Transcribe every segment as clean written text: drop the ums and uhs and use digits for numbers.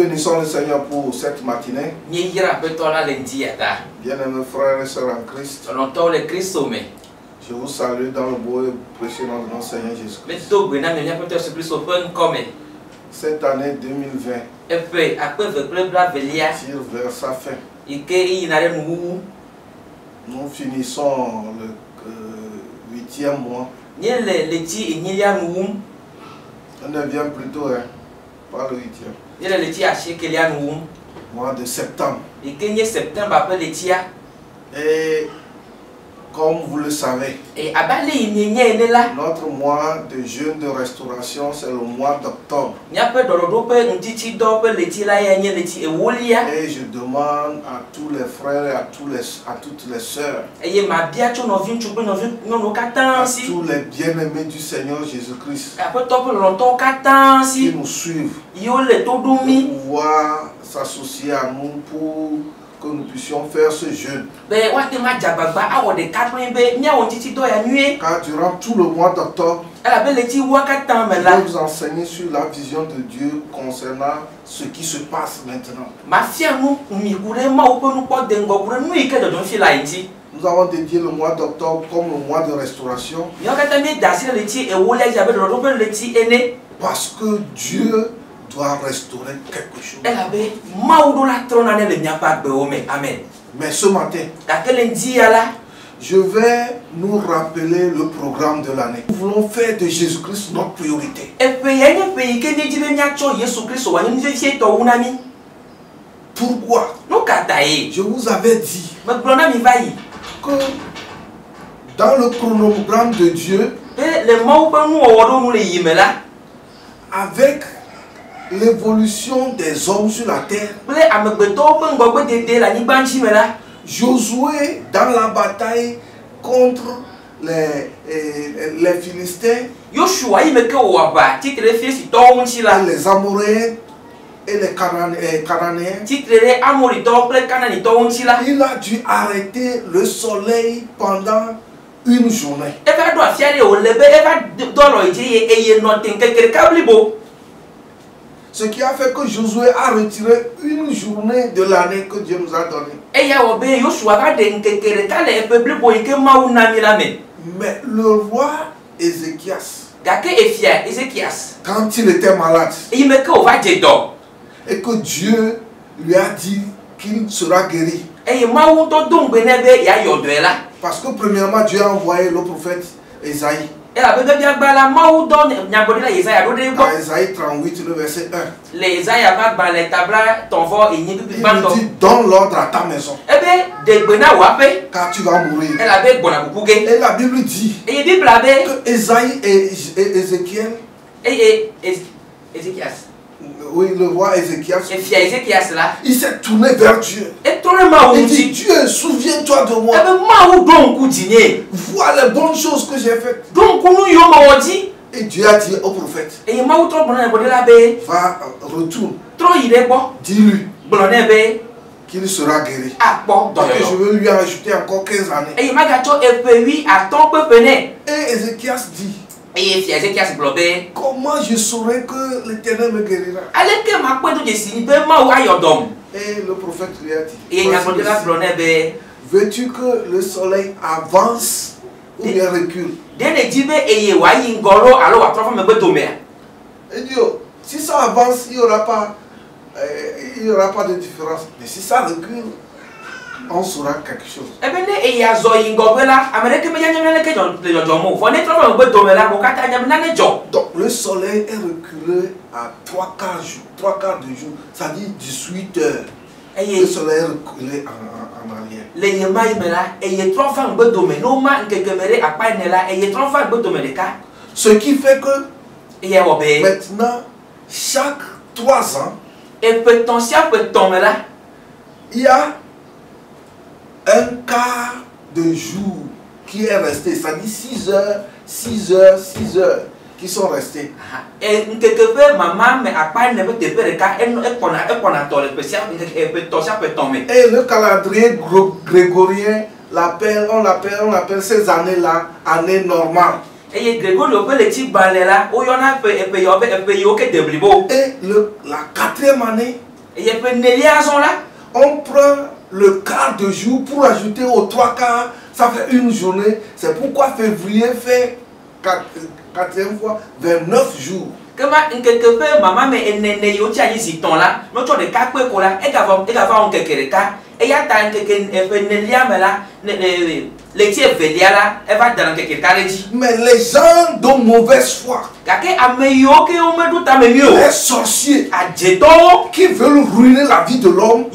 bénissons le Seigneur pour cette matinée. Bien-aimés frères et sœurs en Christ, je vous salue dans le beau et précieux nom de notre Seigneur Jésus-Christ. Cette année 2020 tire vers sa fin. Nous finissons le 8e mois. On vient plutôt, hein, pas le 8e. Mois de septembre. Et comme vous le savez, notre mois de jeûne de restauration, c'est le mois d'octobre. Et je demande à tous les frères et à toutes les sœurs, à tous les bien-aimés du Seigneur Jésus-Christ, qui nous suivent, de pouvoir s'associer à nous pour que nous puissions faire ce jeûne. Car durant tout le mois d'octobre, je vais vous enseigner sur la vision de Dieu concernant ce qui se passe maintenant. Nous avons dédié le mois d'octobre comme le mois de restauration. Parce que Dieu doit restaurer quelque chose. Mais ce matin, je vais nous rappeler le programme de l'année. Nous voulons faire de Jésus-Christ notre priorité. Pourquoi? Je vous avais dit que dans le chronogramme de Dieu, avec l'évolution des hommes sur la terre, Josué dans la bataille contre les Philistins, les Amoréens et les Cananéens, il a dû arrêter le soleil pendant une journée. Ce qui a fait que Josué a retiré une journée de l'année que Dieu nous a donnée. Mais le roi Ézéchias, quand il était malade, et que Dieu lui a dit qu'il sera guéri, parce que premièrement Dieu a envoyé le prophète Ésaïe. Dans Ésaïe 38, le verset 1, il lui dit: donne l'ordre à ta maison, car tu vas mourir. Et la Bible dit que Ésaïe et Ézéchiel, oui, le roi Ézéchias, il s'est tourné vers Dieu. Il dit: Dieu, souviens-toi de moi. Vois les bonnes choses que j'ai faites. Et Dieu a dit au prophète: va, retourne, dis-lui qu'il sera guéri. Donc je veux lui ajouter encore 15 années. Et Ézéchias dit: comment je saurai que l'Éternel me guérira? Et le prophète lui a dit: veux-tu que le soleil avance ou bien recule? Il dit: oh, si ça avance, il n'y aura pas de différence. Mais si ça recule, on saura quelque chose. Donc le soleil est reculé à 3/4 du jour, c'est-à-dire 18 heures. Le soleil est reculé en arrière. Ce qui fait que maintenant, chaque 3 ans, il y a un quart de jour qui est resté, c'est-à-dire 6 heures qui sont restés. Et le calendrier grégorien on l'appelle ces années-là, années normales. Et la 4e année, On prend le quart de jour pour ajouter aux 3 quarts, ça fait une journée. C'est pourquoi février fait 4e fois 29 jours. Mais les gens de mauvaise foi, les sorciers qui veulent ruiner la vie de l'homme,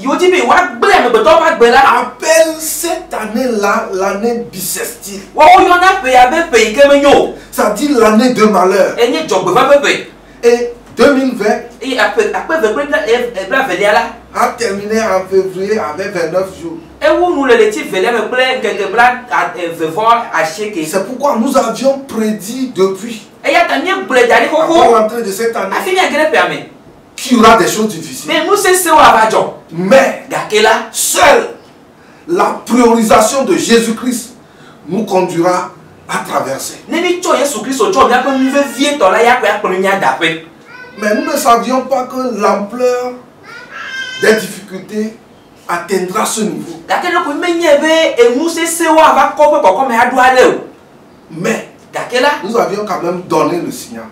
appellent cette année-là l'année bissextile. Ça dit l'année de malheur. Et 2020 a terminé en février avec 29 jours. C'est pourquoi nous avions prédit depuis avant l'entrée de cette année qu'il y aura des choses difficiles. Mais seule la priorisation de Jésus-Christ nous conduira à traverser. Mais nous ne savions pas que l'ampleur des difficultés atteindra ce niveau. Mais nous avions quand même donné le signal.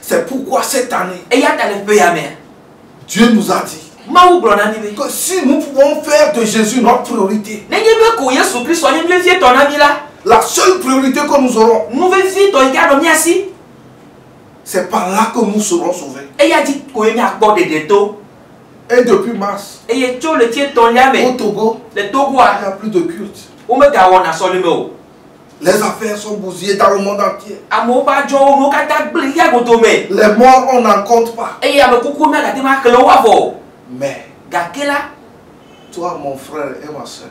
C'est pourquoi cette année, Dieu nous a dit que si nous pouvons faire de Jésus notre priorité, la seule priorité que nous aurons, c'est par là que nous serons sauvés. Et depuis mars, au Togo, il n'y a plus de culte. Les affaires sont bousillées dans le monde entier. Les morts, on n'en compte pas. Mais toi, mon frère et ma soeur,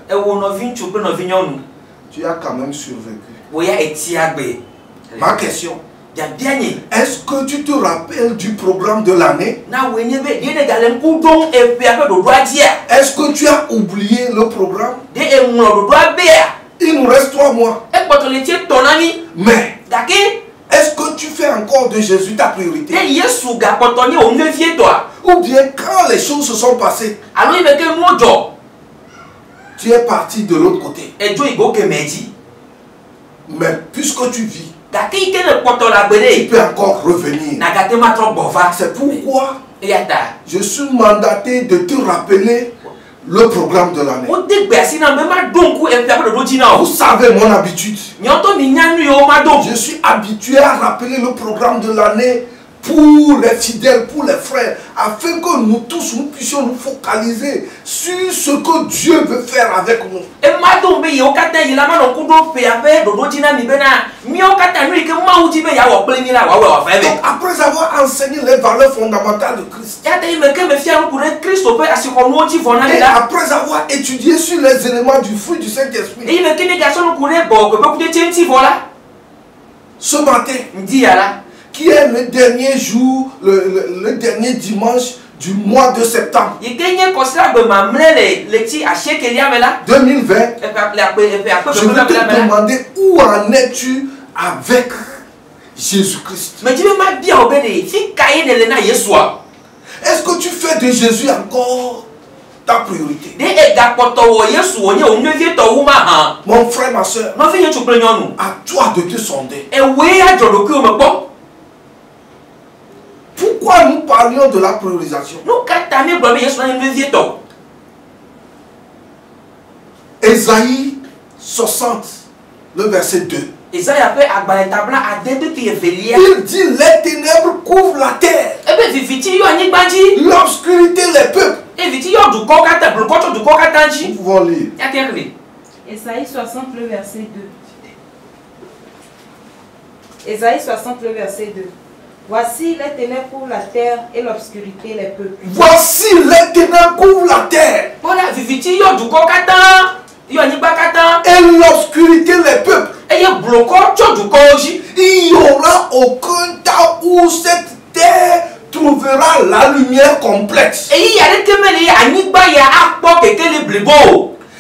tu as quand même survécu. Ma question, est-ce que tu te rappelles du programme de l'année? Est-ce que tu as oublié le programme? Il nous reste 3 mois. Mais est-ce que tu fais encore de Jésus ta priorité? Ou bien quand les choses se sont passées, tu es parti de l'autre côté. Mais puisque tu vis, tu peux encore revenir. C'est pourquoi je suis mandaté de te rappeler le programme de l'année. Vous savez mon habitude. Je suis habitué à rappeler le programme de l'année pour les fidèles, pour les frères, afin que nous tous nous puissions nous focaliser sur ce que Dieu veut faire avec nous. Donc après avoir enseigné les valeurs fondamentales de Christ, et après avoir étudié sur les éléments du fruit du Saint-Esprit, ce matin, qui est le dernier jour, le dernier dimanche du mois de septembre 2020, je veux te demander où en es-tu avec Jésus-Christ. Est-ce que tu fais de Jésus encore ta priorité? Mon frère, ma soeur, à toi de te sonder. Pourquoi nous parlions de la priorisation? Ésaïe 60, le verset 2. Il dit les ténèbres couvrent la terre, l'obscurité les peuples. Nous pouvons lire. Ésaïe 60, le verset 2. Ésaïe 60, le verset 2. Voici les ténèbres couvrent la terre et l'obscurité les peuples. Voici les ténèbres couvrent la terre et l'obscurité les peuples. Il n'y aura aucun temps où cette terre trouvera la lumière complète.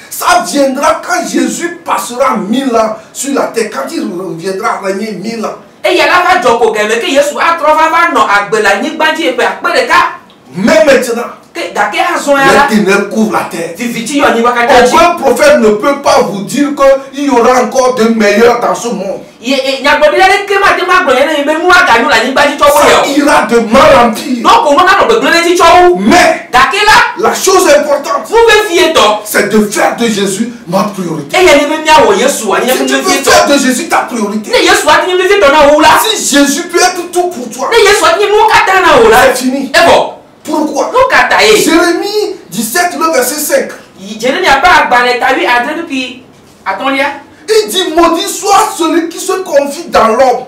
Ça viendra quand Jésus passera 1000 ans sur la terre, quand il reviendra régner 1000 ans. Mais maintenant, les ténèbres couvrent la terre. Aucun prophète ne peut pas vous dire qu'il y aura encore de meilleurs dans ce monde. Ça ira de mal en pire. Mais la chose importante, c'est de faire de Jésus notre priorité. Si tu veux faire de Jésus ta priorité, si Jésus peut être tout pour toi, c'est fini. Pourquoi? Jérémie 17, le verset 5. Il dit, maudit soit celui qui se confie dans l'homme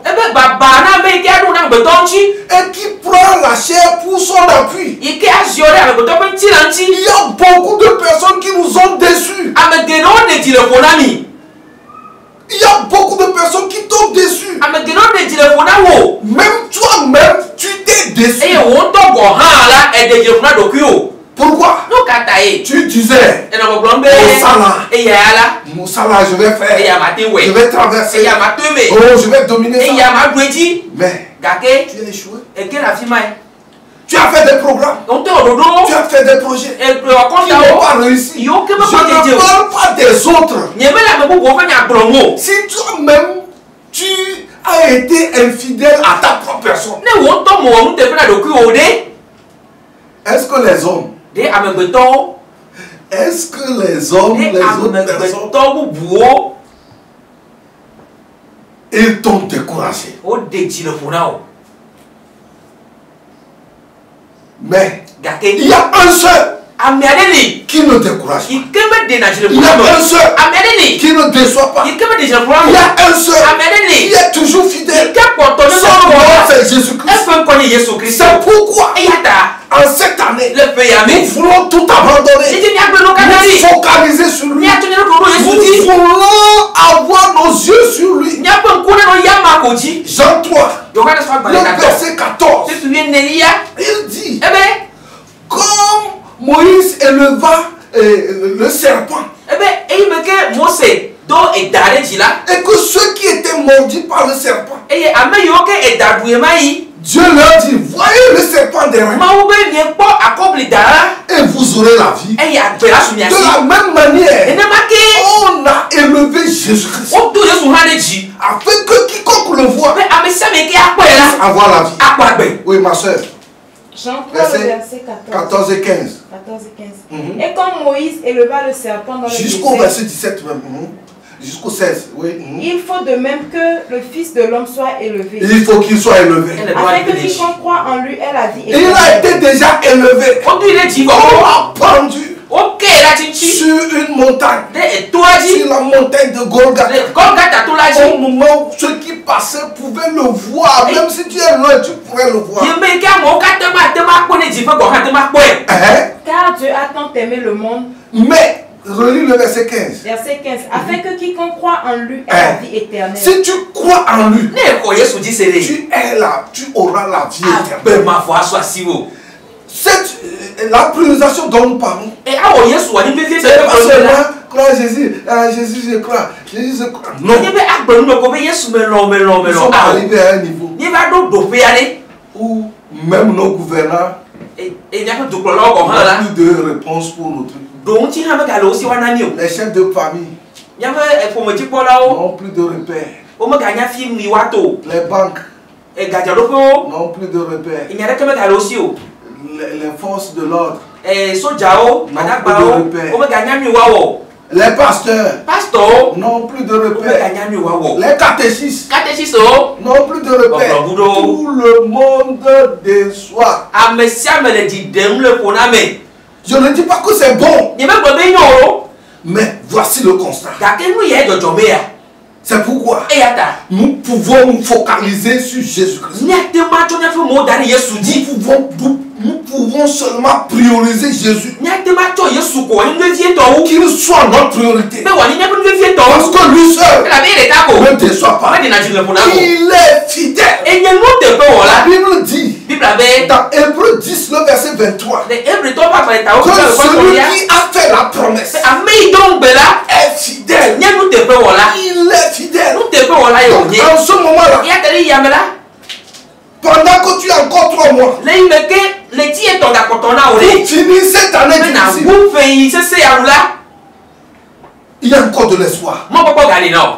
et qui prend la chair pour son appui. Il y a beaucoup de personnes qui nous ont déçus. Il y a beaucoup de personnes qui t'ont déçu. Même toi-même, tu t'es déçu. Pourquoi? Tu disais, Moussala, je vais faire, je vais traverser, oh, je vais dominer ça. Mais tu as échoué. Tu as fait des programmes, tu as fait des projets qui n'ont pas réussi. Je ne parle pas des autres. Si toi-même, tu as été infidèle à ta propre personne, est-ce que les hommes, les autres personnes, ils t'ont découragé? Mais il y a un seul qui ne décourage pas. Il y a un seul qui ne déçoit pas. Il y a un seul qui est toujours fidèle. Son nom, c'est Jésus-Christ. C'est pourquoi en cette année, nous voulons tout abandonner. Nous focaliser sur lui. Nous voulons avoir nos yeux sur lui. Jean 3, le verset 14. Il dit, comme Moïse éleva le serpent, et que ceux qui étaient mordus par le serpent, Dieu leur dit, voyez le serpent des reins, et vous aurez la vie. De la même manière, on a élevé Jésus-Christ, afin que quiconque le voit puisse avoir la vie. Oui, ma soeur. Jean 3, verset 14 et 15. 14 et 15. Et quand Moïse éleva le serpent dans le désert, jusqu'au verset 17 même. Jusqu'au 16, oui. Il faut de même que le Fils de l'homme soit élevé. Il faut qu'il soit élevé. Afin que quiconque croit en lui ait la vie éternelle. Il a été déjà élevé. On l'a pendu sur une montagne. Sur la montagne de Golgotha. Au moment où ceux qui passaient pouvaient le voir. Même si tu es loin, tu pourrais le voir. Car Dieu a tant aimé le monde. Mais relis le verset 15. Verset 15. Afin que quiconque croit en lui ait la vie éternelle. Si tu crois en lui, tu auras la vie éternelle. La priorisation dont nous parlons, c'est pas seulement croire Jésus, Jésus je crois, Jésus je crois. Non. Nous sommes arrivés à un niveau où même nos gouvernants n'ont plus de réponse pour nos trucs. Les chefs de famille n'ont plus de repères. Les banques n'ont plus de repères. Les forces de l'ordre n'ont plus de repères. Les pasteurs n'ont plus de repères. Les catéchistes n'ont plus de repères. Tout le monde déçoit. Je ne dis pas que c'est bon, mais voici le constat. C'est pourquoi nous pouvons nous focaliser sur Jésus-Christ. Nous pouvons seulement prioriser Jésus. Qu'il soit notre priorité. Parce que lui seul ne déçoit pas. Il est fidèle. La Bible dit dans Hébreux 10, le verset 23, que celui qui a fait la promesse est fidèle. Il est fidèle. Donc, en ce moment-là, Pendant que tu as encore 3 mois. Pour finir cette année difficile. Il y a encore de l'espoir.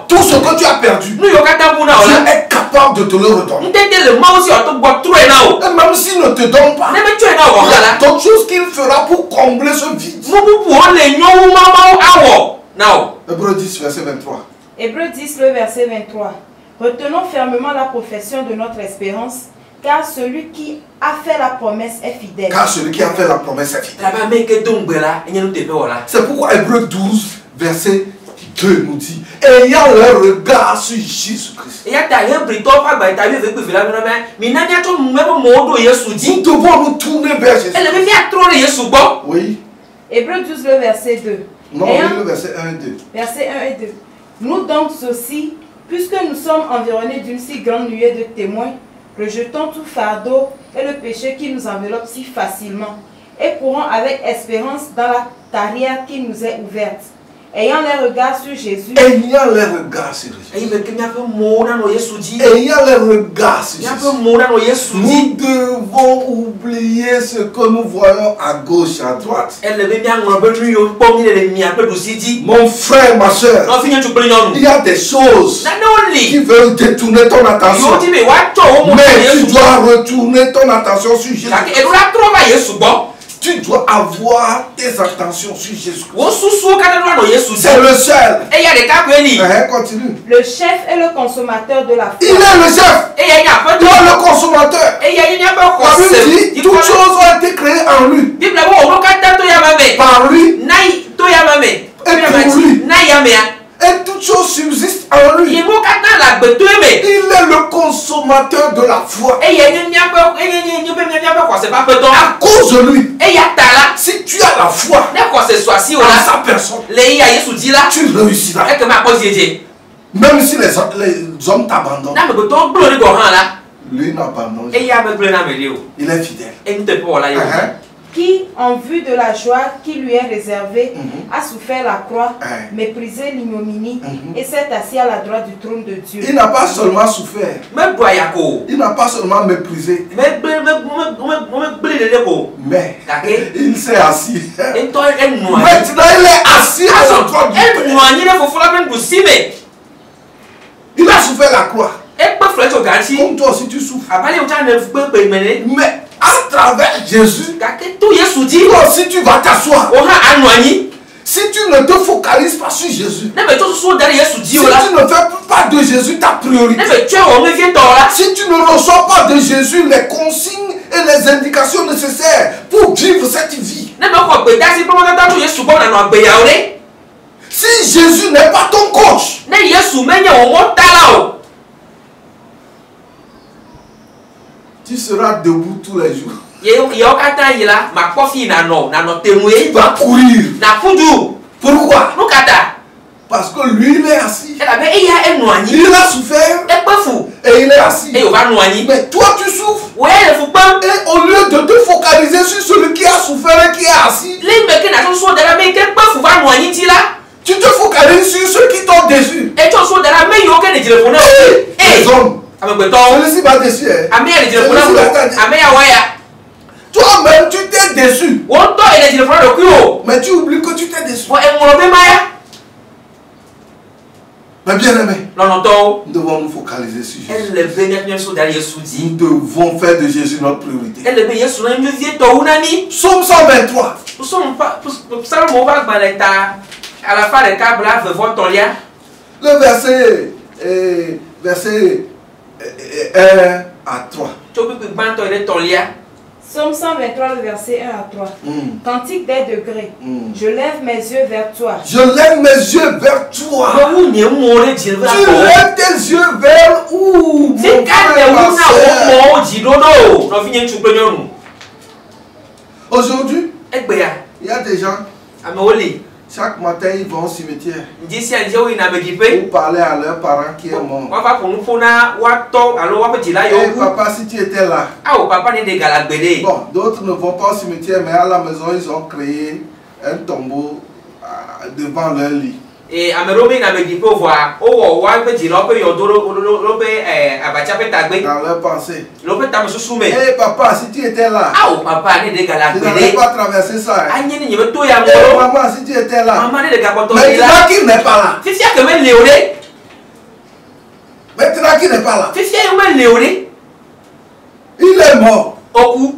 Tout ce que tu as perdu, Dieu est capable de te le redonner. Et même s'il ne te donne pas, il y a d'autres choses qu'il fera pour combler ce vide. Hébreux 10, verset 23. Hébreux 10, le verset 23. Retenons fermement la profession de notre espérance, car celui qui a fait la promesse est fidèle. Car celui qui a fait la promesse est fidèle. C'est pourquoi Hébreux 12, verset 2 nous dit, ayant leur regard sur Jésus-Christ. Nous devons nous tourner vers Jésus. Oui. Hébreux 12, le verset 2. Non, oui, le verset 1 et 2. Verset 1 et 2. Nous donc aussi, puisque nous sommes environnés d'une si grande nuée de témoins, rejetons tout fardeau et le péché qui nous enveloppe si facilement, et courons avec espérance dans la carrière qui nous est ouverte, ayant les regards sur Jésus. Ayant les regards sur Jésus. Ayant les regards sur Jésus. Nous devons oublier ce que nous voyons à gauche, à droite. Mon frère, ma soeur, il y a des choses qui veulent détourner ton attention. Mais tu dois retourner ton attention sur Jésus. Tu dois avoir tes attentions sur Jésus. C'est le seul. Continue. Le chef est le consommateur de la foi. Il est le chef. Il est le consommateur. La Bible dit, toutes choses ont été créées en lui. Par lui. Et pour lui. Et toutes choses subsistent en lui. Il est le consommateur de la foi. À cause de lui, si tu as la foi en sa personne, tu réussiras. Même si les hommes t'abandonnent, lui n'abandonne jamais. Il est fidèle. Qui, en vue de la joie qui lui est réservée, a souffert la croix, méprisé l'ignominie et s'est assis à la droite du trône de Dieu. Il n'a pas seulement souffert, il n'a pas seulement méprisé, mais il s'est assis. Maintenant il est assis à la droite du trône. Il a souffert la croix. Comme toi aussi tu souffres. Mais à travers Jésus, toi aussi tu vas t'asseoir. Si tu ne te focalises pas sur Jésus, si tu ne fais pas de Jésus ta priorité, si tu ne reçois pas de Jésus les consignes et les indications nécessaires pour vivre cette vie, si Jésus n'est pas ton coach, tu seras debout tous les jours. Tu vas courir. Pourquoi? Parce que lui il est assis. Il a souffert. Et il est assis. Mais toi tu souffres. Et au lieu de te focaliser sur celui qui a souffert et qui est assis, tu te focalises sur ceux qui t'ont déçu. Les hommes. Celui-ci va déçu. Toi-même, tu t'es déçu. Mais tu oublies que tu t'es déçu. Mais bien aimé, nous devons nous focaliser sur Jésus. Nous devons faire de Jésus notre priorité. Psaume 123. Le verset 1 à 3. Psaume 123, le verset 1 à 3. Cantique des degrés. Je lève mes yeux vers toi. Je lève mes yeux vers toi. Tu lèves tes yeux vers où? Aujourd'hui, il y a des gens. Chaque matin, ils vont au cimetière pour parler à leurs parents qui est mort. Et papa, si tu étais là. Bon, d'autres ne vont pas au cimetière, mais à la maison, ils ont créé un tombeau devant leur lit. Et ameromi na me dit pour voir oh wa pe di lo pe lo pe abacha pe tagbe dans leur pensée. Lo pe ta me susume. Eh papa, si tu étais là. Ah papa ne de gala tu n'avais pas traversé ça. Anye ni me to ya mo. Maman, si tu étais là. Maman ne de gaboto là. Maintenant qui n'est pas là. Fifia que me leore. Maintenant qui n'est pas là. Fifia me leore. Il est mort. Oku.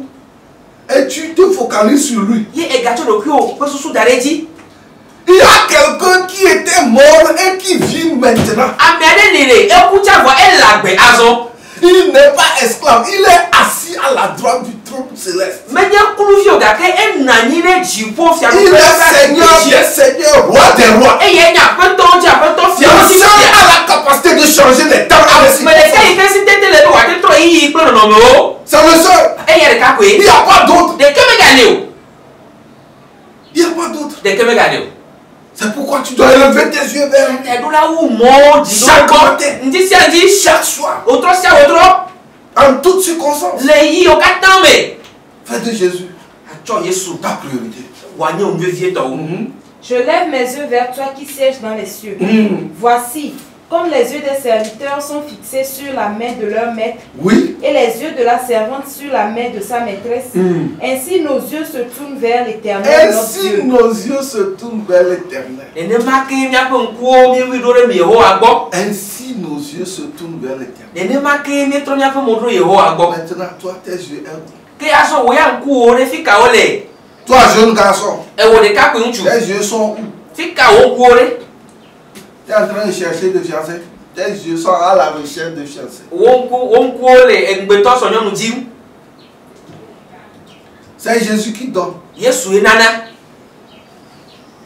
Et tu te focalises sur lui. Ye e gacho do kio pe susu dareji. Il y a quelqu'un qui était mort et qui vit maintenant. Il n'est pas esclave, il est assis à la droite du trône céleste. Il est Seigneur, roi des rois. Il a la capacité de changer les temps et les circonstances. C'est le seul. Il n'y a pas d'autre. Il n'y a pas d'autre. C'est pourquoi tu dois élever tes yeux vers lui. Chaque matin, chaque soir, en toutes circonstances. Fais de Jésus ta priorité. Je lève mes yeux vers toi qui sièges dans les cieux. Voici, comme les yeux des serviteurs sont fixés sur la main de leur maître, oui, et les yeux de la servante sur la main de sa maîtresse, ainsi nos yeux se tournent vers l'Éternel. Ainsi nos yeux se tournent vers l'Éternel. Ainsi nos yeux se tournent vers l'Éternel. Maintenant, toi, tes yeux toi, jeune garçon, tes yeux sont où? Tu es en train de chercher de fiancé. Tes yeux sont à la recherche de fiancé. C'est Jésus qui donne.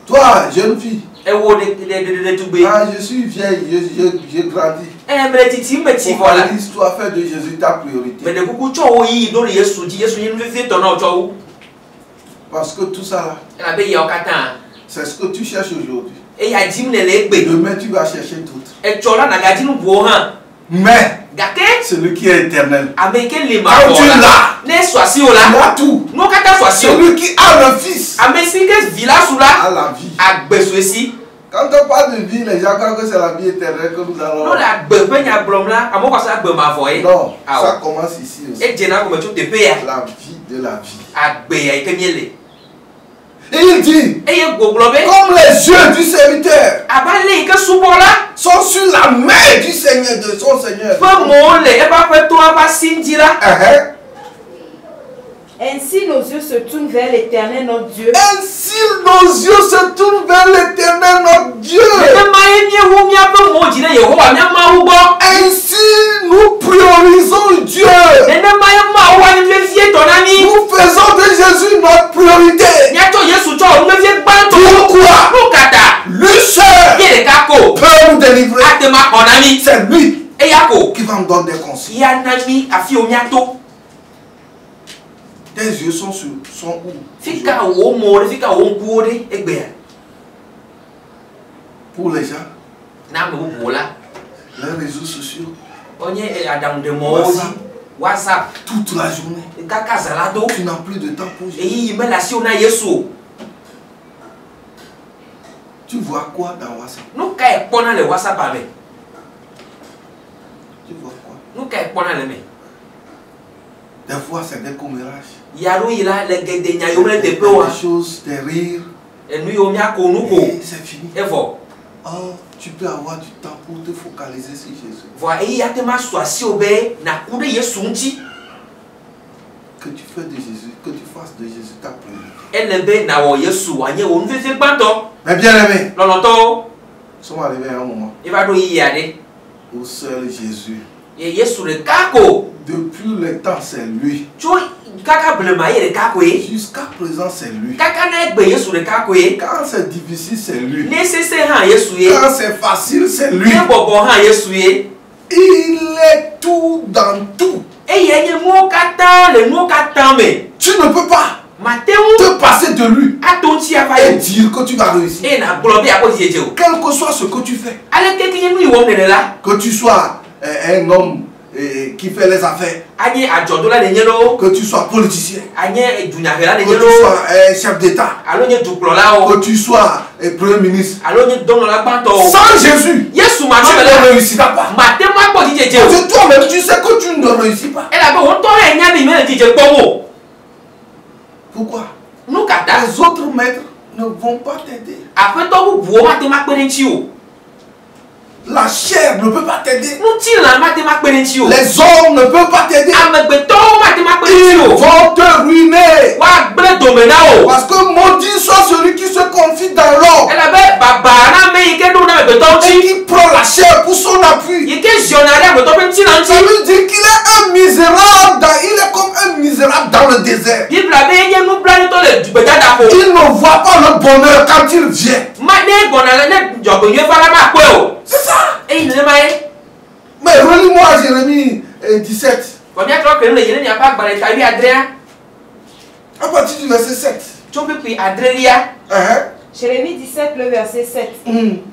Toi, jeune fille. Ah, je suis vieille, j'ai grandi. Toi, fais de Jésus ta priorité. Parce que tout ça là, c'est ce que tu cherches aujourd'hui. Demain, tu vas chercher d'autres. Mais celui qui est éternel, quand tu l'as tout. Celui qui a le Fils a la vie. Quand on parle de vie, les gens croient que c'est la vie éternelle que nous allons. Non, ça commence ici aussi. La vie de la vie. Et il dit, comme les yeux du serviteur sont sur la main du Seigneur, de son Seigneur. Ainsi nos yeux se tournent vers l'Éternel notre Dieu. Ainsi nos yeux se tournent vers l'Éternel notre Dieu. Ainsi nous priorisons Dieu. Nous faisons de Jésus notre priorité. Pourquoi? Lui seul peut nous délivrer. C'est lui qui va nous donner des conseils. Tes yeux sont où? Pour les gens, les réseaux sociaux, WhatsApp, toute la journée. Tu n'as plus de temps pour Jésus. Tu vois quoi dans WhatsApp? Tu vois quoi? Des fois, c'est des commérages. Des choses, des rires. Et c'est fini. Oh, tu peux avoir du temps pour te focaliser sur Jésus. Que tu fais de Jésus, que tu fasses de Jésus ta priorité. Mais bien aimé, nous sommes arrivés à un moment où seul Jésus. Depuis le temps, c'est lui. Jusqu'à présent, c'est lui. Quand c'est difficile, c'est lui. Quand c'est facile, c'est lui. Il est tout dans tout. Tu ne peux pas te passer de lui et dire que tu vas réussir. Quel que soit ce que tu fais, que tu sois un homme qui fait les affaires. Que tu sois politicien. Que tu sois chef d'État. Que tu sois premier ministre. Sans Jésus, tu ne réussiras pas. Parce que toi-même, tu sais que tu ne réussis pas. Pourquoi? Les autres maîtres ne vont pas t'aider. La chair ne peut pas t'aider. Les hommes ne peuvent pas t'aider. Ils vont te ruiner. Parce que maudit soit celui qui se confie dans l'homme et qui prend la chair pour son appui. Ça veut dire qu'il est un misérable. Il est comme un misérable dans le désert. Il ne voit pas le bonheur quand il vient. C'est ça. Mais relis-moi Jérémie 17. À partir du verset 7. Jérémie 17, le verset 7.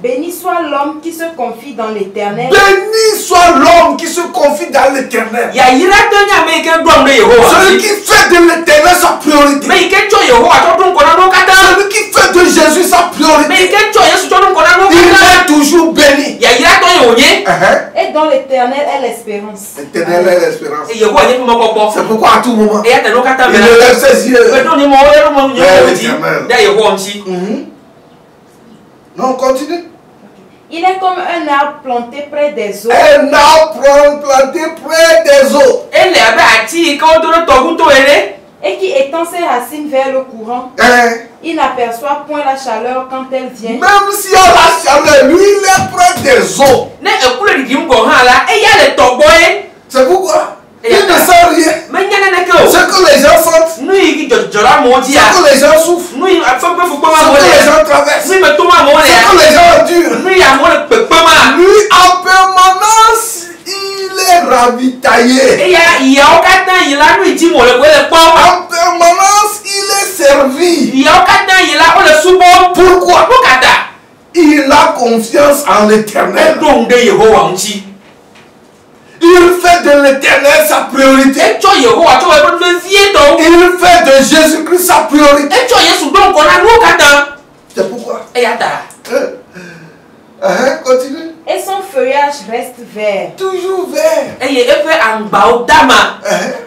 Béni soit l'homme qui se confie dans l'Éternel. Béni soit l'homme qui se confie dans l'Éternel. Celui qui fait de l'Éternel sa priorité. Celui qui fait de Jésus sa priorité. Il est toujours béni. Et dans l'Éternel est l'espérance. L'Éternel est l'espérance. C'est pourquoi à tout moment, il lève ses yeux. Non, continue. Il est comme un arbre planté près des eaux. Un arbre planté près des eaux. Et qui étend ses racines vers le courant. Il n'aperçoit point la chaleur quand elle vient. Même s'il y a la chaleur, lui il est près des eaux. C'est pourquoi il ne sent rien. Ce que les gens sentent, ce que les gens souffrent, ce que les gens traversent, ce que les gens endurent. Lui, en permanence, il est ravitaillé. En permanence, il est servi. Pourquoi? Il a confiance en l'Éternel. Il fait de l'Éternel sa priorité. Il fait de Jésus-Christ sa priorité. C'est pourquoi. Continue. Et son feuillage reste vert. Toujours vert.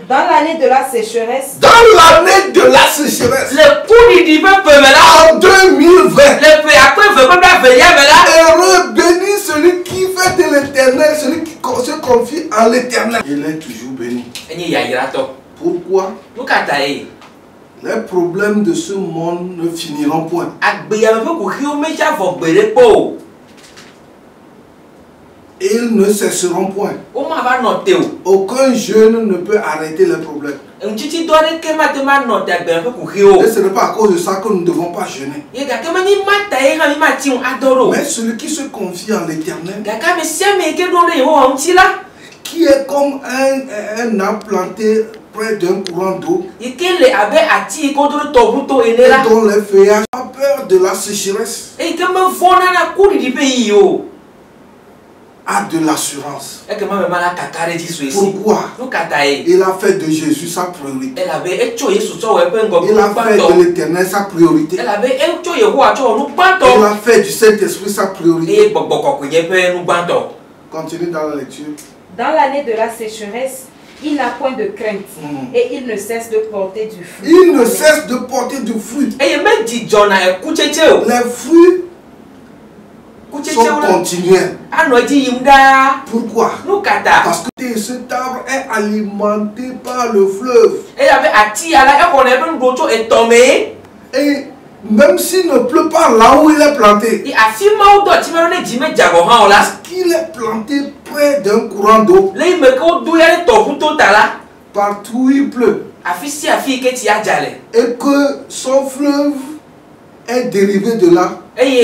Dans l'année de la sécheresse. Dans l'année de la sécheresse. En 2020. Heureux, béni celui qui fait de l'Éternel, celui qui se confie en l'Éternel. Il est toujours béni. Pourquoi? Les problèmes de ce monde ne finiront point. Ils ne cesseront point. Aucun jeune ne peut arrêter les problèmes. Et ce n'est pas à cause de ça que nous ne devons pas jeûner. Mais celui qui se confie en l'Éternel, qui est comme un arbre planté près d'un courant d'eau, et dont les feuillages n'ont pas peur de la sécheresse, a de l'assurance. Pourquoi? Il a fait de Jésus sa priorité. Il a fait de l'Éternel sa priorité. Il a fait du Saint-Esprit sa priorité. Continue dans la lecture. Dans l'année de la sécheresse, il n'a point de crainte et il ne cesse de porter du fruit. Il ne cesse de porter du fruit. Les fruits sont continuels. Pourquoi? Parce que cet arbre est alimenté par le fleuve. Et même s'il ne pleut pas là où il est planté, parce qu'il est planté près d'un courant d'eau, partout où il pleut, et que son fleuve est dérivé de là, il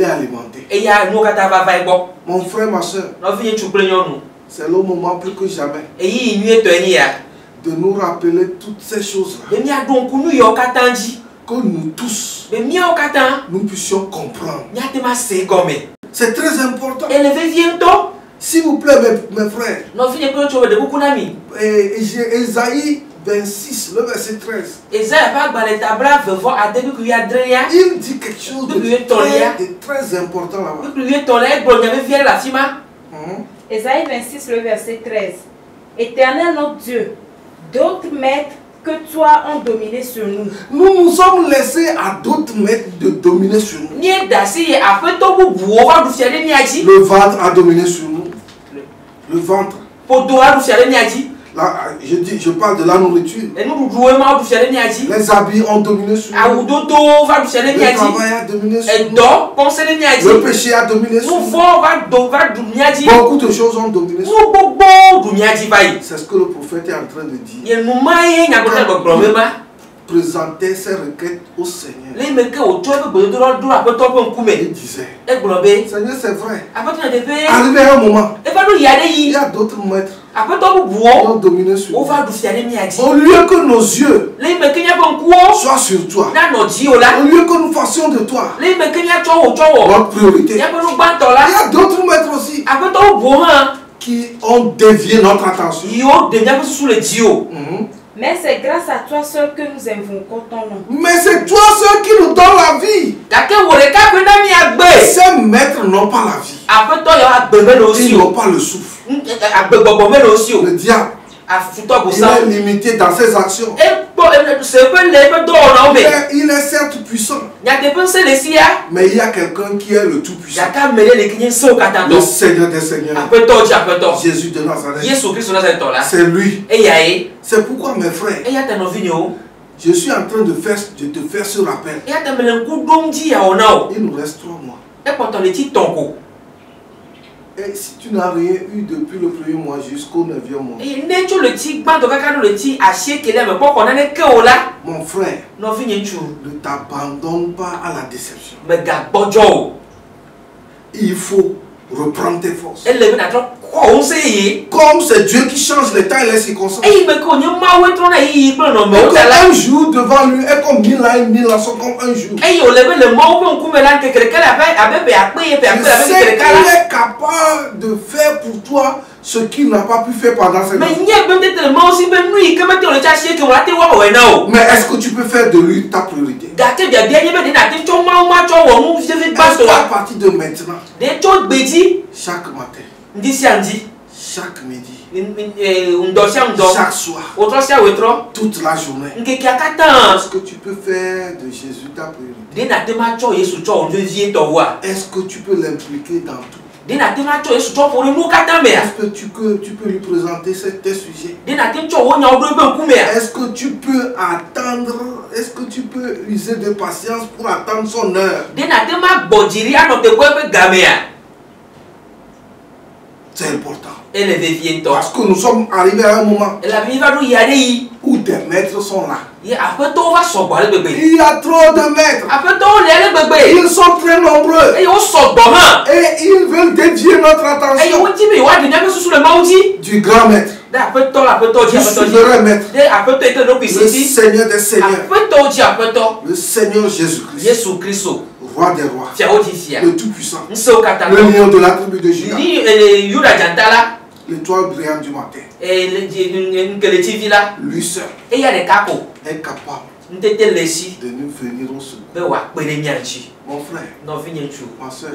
est alimenté. Mon frère, ma soeur, c'est le moment plus que jamais de nous rappeler toutes ces choses-là. Que nous tous, nous puissions comprendre. C'est très important. S'il vous plaît, mes frères. Ésaïe 26, le verset 13. Il dit quelque chose de très important là-bas. Ésaïe 26, le verset 13. Éternel notre Dieu, d'autres maîtres que toi ont dominé sur nous. Nous nous sommes laissés à d'autres maîtres de dominer sur nous. Le ventre a dominé sur nous. Le ventre. Là, je parle de la nourriture. Les habits ont dominé sur nous. Le travail a dominé sur nous. Le péché a dominé sur nous. Beaucoup de choses ont dominé sur nous. C'est ce que le prophète est en train de dire. Présenter ses requêtes au Seigneur. Il disait, Seigneur, c'est vrai. Arrivé à un moment, il y a d'autres maîtres qui ont dominé sur nous. Au lieu que nos yeux soient sur toi, au lieu que nous fassions de toi notre priorité, il y a d'autres maîtres aussi qui ont dévié notre attention. Mais c'est grâce à toi seul que nous invoquons ton nom. Mais c'est toi seul qui nous donne la vie. Ces maîtres n'ont pas la vie. Ils n'ont pas le souffle. Le diable, il est limité dans ses actions. Il est certes puissant. Mais il y a quelqu'un qui est le tout puissant. Le Seigneur des Seigneurs. Jésus de Nazareth. C'est lui. C'est pourquoi mes frères, je suis en train de te faire ce rappel. Il nous reste 3 mois. Et si tu n'as rien eu depuis le 1er mois jusqu'au 9e mois, mon frère, ne t'abandonne pas à la déception. Il faut reprendre tes forces. Comme c'est Dieu qui change les temps et les circonstances. Un jour devant lui est comme 1000 ans et 1000 ans sont comme un jour. C'est qu'il est capable de faire pour toi ce qu'il n'a pas pu faire pendant cette année. Mais est-ce que tu peux faire de lui ta priorité? Est-ce qu'à partir de maintenant, chaque matin, chaque midi, chaque soir, toute la journée, est-ce que tu peux faire de Jésus ta priorité? Est-ce que tu peux l'impliquer dans tout? Est-ce que tu peux lui présenter tes sujets? Est-ce que tu peux attendre? Est-ce que tu peux user de patience pour attendre son heure? C'est important. Parce que nous sommes arrivés à un moment où des maîtres sont là. Il y a trop de maîtres. Ils sont très nombreux. Et ils veulent dévier notre attention du grand maître, du souverain maître, le Seigneur des Seigneurs, le Seigneur Jésus-Christ, Roi des rois, le Tout-Puissant, le lion de la tribu de Juda, l'étoile brillante du matin. Lui seul est capable de nous venir au secours. Mon frère, ma soeur,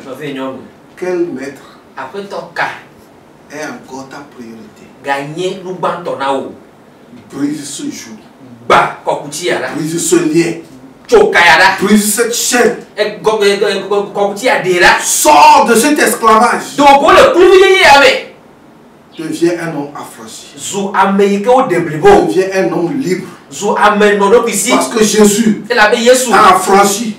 quel maître est encore ta priorité? Brise ce jour. Brise ce lien. Brise cette chaîne. Sors de cet esclavage. Deviens un homme affranchi. Deviens un homme libre. Parce que Jésus a affranchi.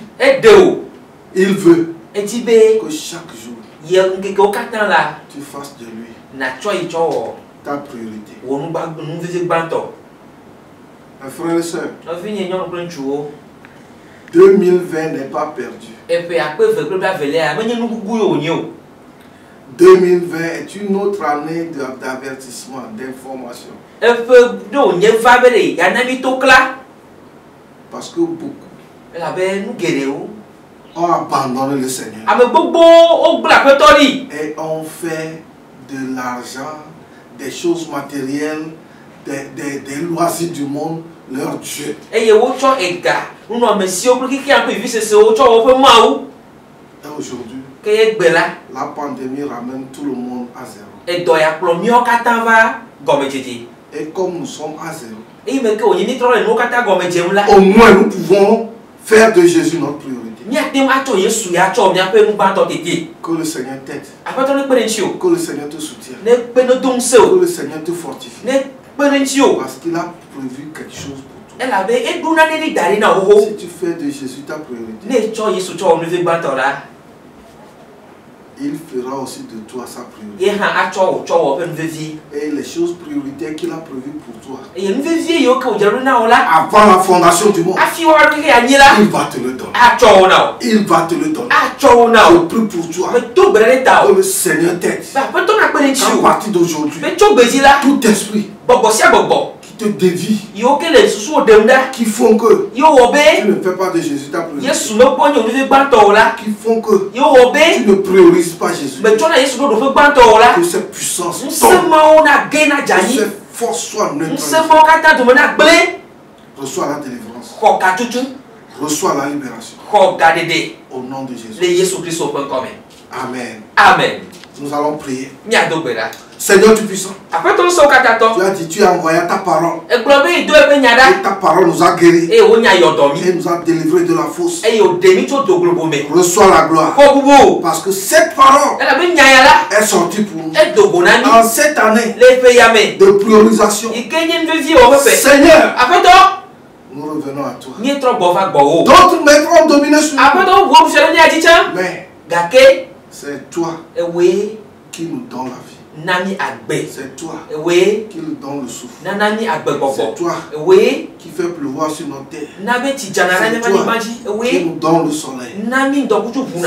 Il veut que chaque jour tu fasses de lui ta priorité. Mes frères et sœurs, 2020 n'est pas perdu. 2020 est une autre année d'avertissement, d'information. Parce que beaucoup ont abandonné le Seigneur et ont fait de l'argent, des choses matérielles, des loisirs du monde, leur Dieu. Et aujourd'hui, la pandémie ramène tout le monde à zéro. Et comme nous sommes à zéro, au moins nous pouvons faire de Jésus notre priorité. Que le Seigneur t'aide. Que le Seigneur te soutienne. Que le Seigneur te fortifie. Parce qu'il a prévu quelque chose pour toi. Si tu fais de Jésus ta priorité, il fera aussi de toi sa priorité. Et les choses prioritaires qu'il a prévues pour toi, avant la fondation du monde, il va te le donner. Il va te le donner. Je prie pour toi. Que le Seigneur t'aide. À partir d'aujourd'hui, tout esprit qui te dévie, qui font que tu ne fais pas de Jésus ta priorité, qui font que tu ne priorises pas Jésus, que cette puissance tombe, que cette force soit neutralisée. Reçois la délivrance, reçois la libération au nom de Jésus. Amen. Amen. Nous allons prier. Seigneur Tout-Puissant, tu as dit, tu as envoyé ta parole. Et ta parole nous a guéris. Et nous a délivrés de la fosse. Reçois la gloire. Parce que cette parole est sortie pour nous. En cette année de priorisation, Seigneur, nous revenons à toi. D'autres mettront dominé sur nous. Mais c'est toi qui nous donne la vie. C'est toi qui nous donne le souffle. C'est toi qui fait pleuvoir sur nos terres. C'est toi qui nous donne le soleil.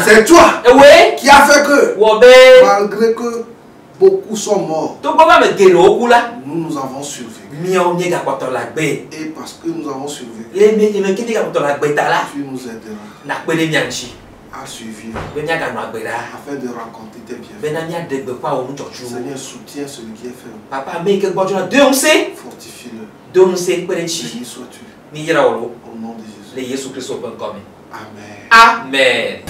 C'est toi qui a fait que, malgré que beaucoup sont morts, nous avons survécu. Et parce que nous avons survécu, tu nous aideras à suivre afin de raconter tes bienfaits. Seigneur, soutiens celui qui est faible. Fortifie-le. Béni sois-tu. Au nom de Jésus. Amen. Amen.